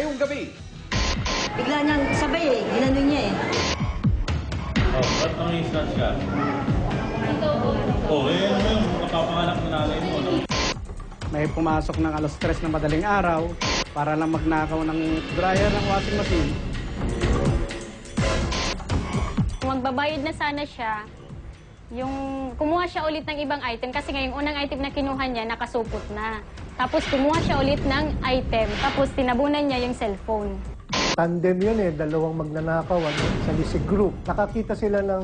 Ngayong gabi. Bigla niyang sabay ginano niya Oh, ba't nang-instance ka? Oh, ano yung kapapanganak na nanay mo? May pumasok ng alas 3 ng madaling araw para lang magnakaw ng dryer ng washing machine. Magbabayad na sana siya, yung kumuha siya ulit ng ibang item kasi ngayong unang item na kinuha niya, nakasupot na. Tapos kumuha siya ulit ng item, tapos tinabunan niya yung cellphone. Tandem yun dalawang magnanakaw sa Lisig Group. Nakakita sila ng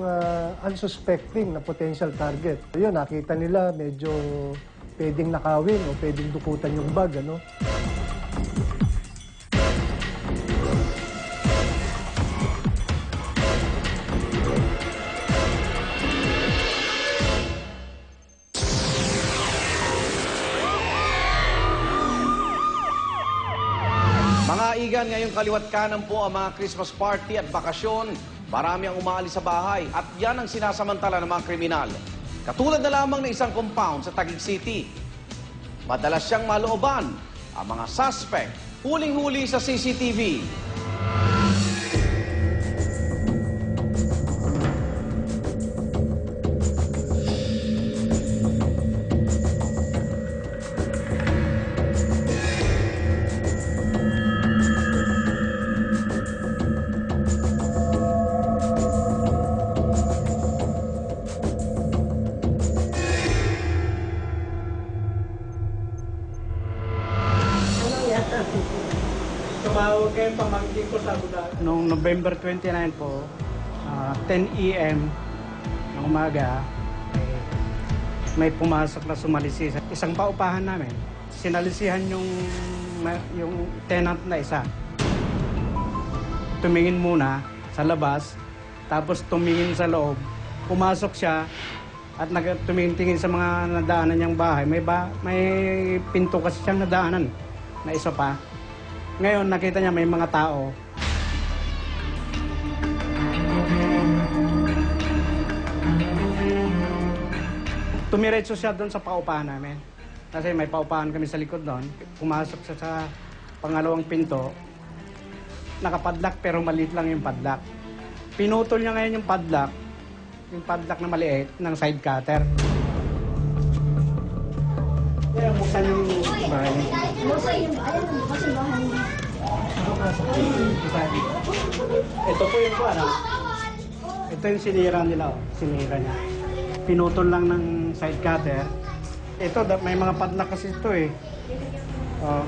unsuspecting na potential target. Yun, nakita nila medyo pwedeng nakawin o pwedeng dukutan yung bag, ano? Mga igan, ngayong kaliwat kanan po ang mga Christmas party at bakasyon. Marami ang umaalis sa bahay at yan ang sinasamantala ng mga kriminal. Katulad na lamang ng isang compound sa Taguig City. Madalas siyang malooban ang mga suspect, huling-huli sa CCTV. Tumawag kayo pamangkin ko sa Buda. Noong November 29 po, 10 a.m. ng umaga, may pumasok na sumalisi sa isang paupahan namin. Sinalisihan yung tenant na isa. Tumingin muna sa labas, tapos tumingin sa loob. Pumasok siya at tumingin-tingin sa mga nadaanan niyang bahay. May pinto kasi siyang nadaanan na isa pa. Ngayon, nakita niya may mga tao. Tumiretso siya doon sa paupahan namin. Kasi may paupahan kami sa likod doon. Pumasok siya sa pangalawang pinto. Nakapadlock pero maliit lang yung padlock. Pinutol niya ngayon yung padlock na maliit ng side cutter. Kaya buksan yung bahay. Ito po yung kuwan. Ito yung sinira nila. Sinira niya. Pinutol lang ng side cutter. Ito, may mga padlock kasi ito eh.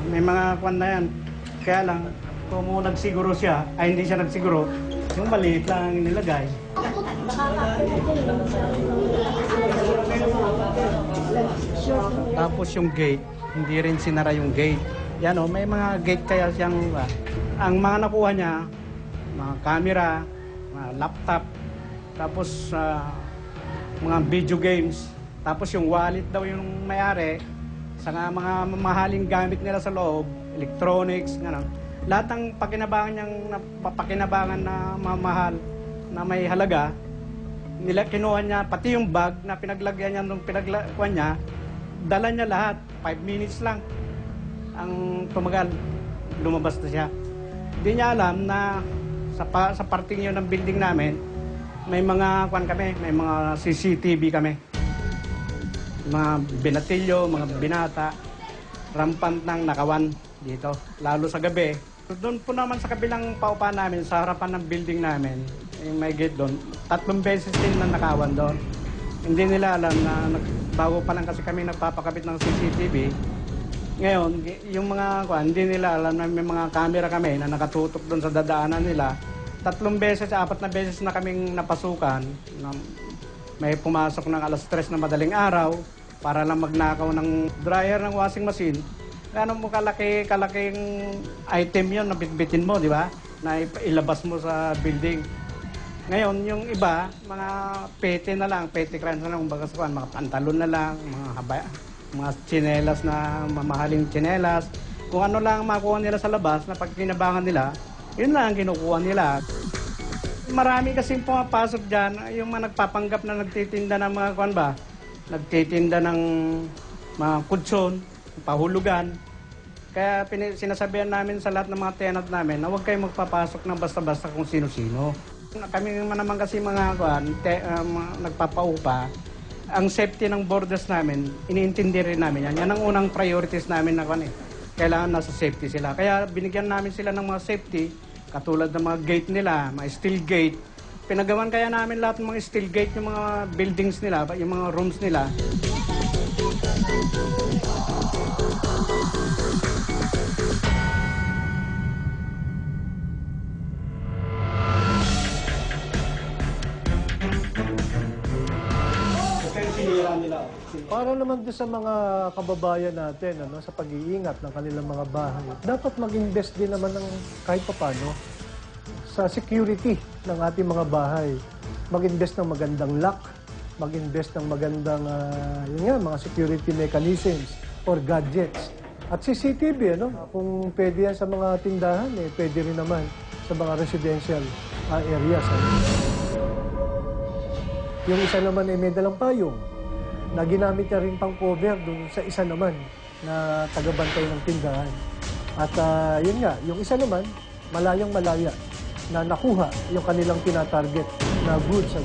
May mga kuwan na yan. Kaya lang, kung nagsiguro siya, ay hindi siya nagsiguro, yung maliit lang ang nilagay. Tapos yung gate, hindi rin sinara yung gate. Yan o, may mga gate kaya siyang... ang mga nakuha niya, mga camera, mga laptop, tapos mga video games, tapos yung wallet daw yung may-ari, sa mga mamahaling gamit nila sa loob, electronics, gano'n. Lahat ng pakinabangan na mamahal, na may halaga, nila kinuha niya, pati yung bag na pinaglagyan niya nung pinaglakuan niya, dala niya lahat, 5 minutes lang ang tumagal, lumabas na siya. Hindi niya alam na sa parting yun ng building namin, may mga may mga CCTV kami. Mga binatilyo, mga binata, rampant ng nakawan dito, lalo sa gabi. Doon po naman sa kabilang paupahan namin, sa harapan ng building namin, yung may gate doon, 3 beses din na nakawan doon. Hindi nila alam na bago pa lang kasi kami nagpapakabit ng CCTV. Ngayon, yung mga hindi nila alam na may mga camera kami na nakatutok doon sa dadaanan nila. 3 beses, 4 na beses na kaming napasukan. May pumasok ng alas 3 na madaling araw para lang magnakaw ng dryer ng washing machine. Gano'n mo kalaking item yun na bitbitin mo, di ba? Na ilabas mo sa building. Ngayon, yung iba, mga pete na lang, pete crunch na lang, mga pantalon na lang, mga tsinelas na mamahaling tsinelas. Kung ano lang makuha nila sa labas na pagkinabangan nila, yun lang ang kinukuha nila. Marami kasing pumapasok dyan, yung mga nagpapanggap na nagtitinda ng mga nagtitinda ng mga kutsyon, pahulugan. Kaya sinasabihan namin sa lahat ng mga tenant namin na huwag kayong magpapasok ng basta-basta kung sino-sino. Kami naman kasi mga nagpapaupa, ang safety ng borders namin, iniintindi rin namin yan. Yan ang unang priorities namin na kailangan nasa safety sila. Kaya binigyan namin sila ng mga safety, katulad ng mga gate nila, mga steel gate. Pinagawan kaya namin lahat ng mga steel gate, yung mga buildings nila, yung mga rooms nila. Para naman doon sa mga kababayan natin, sa pag-iingat ng kanilang mga bahay, dapat mag-invest din naman ng kahit papano sa security ng ating mga bahay. Mag-invest ng magandang lock, mag-invest ng magandang mga security mechanisms or gadgets. At CCTV, kung pwede yan sa mga tindahan, pwede rin naman sa mga residential areas. Yung isa naman ay may dalang payong na ginamit niya rin pang cover dun sa isa naman na tagabantay ng tindahan. At yun nga, yung isa naman, malayang malaya na nakuha yung kanilang tinatarget na goods,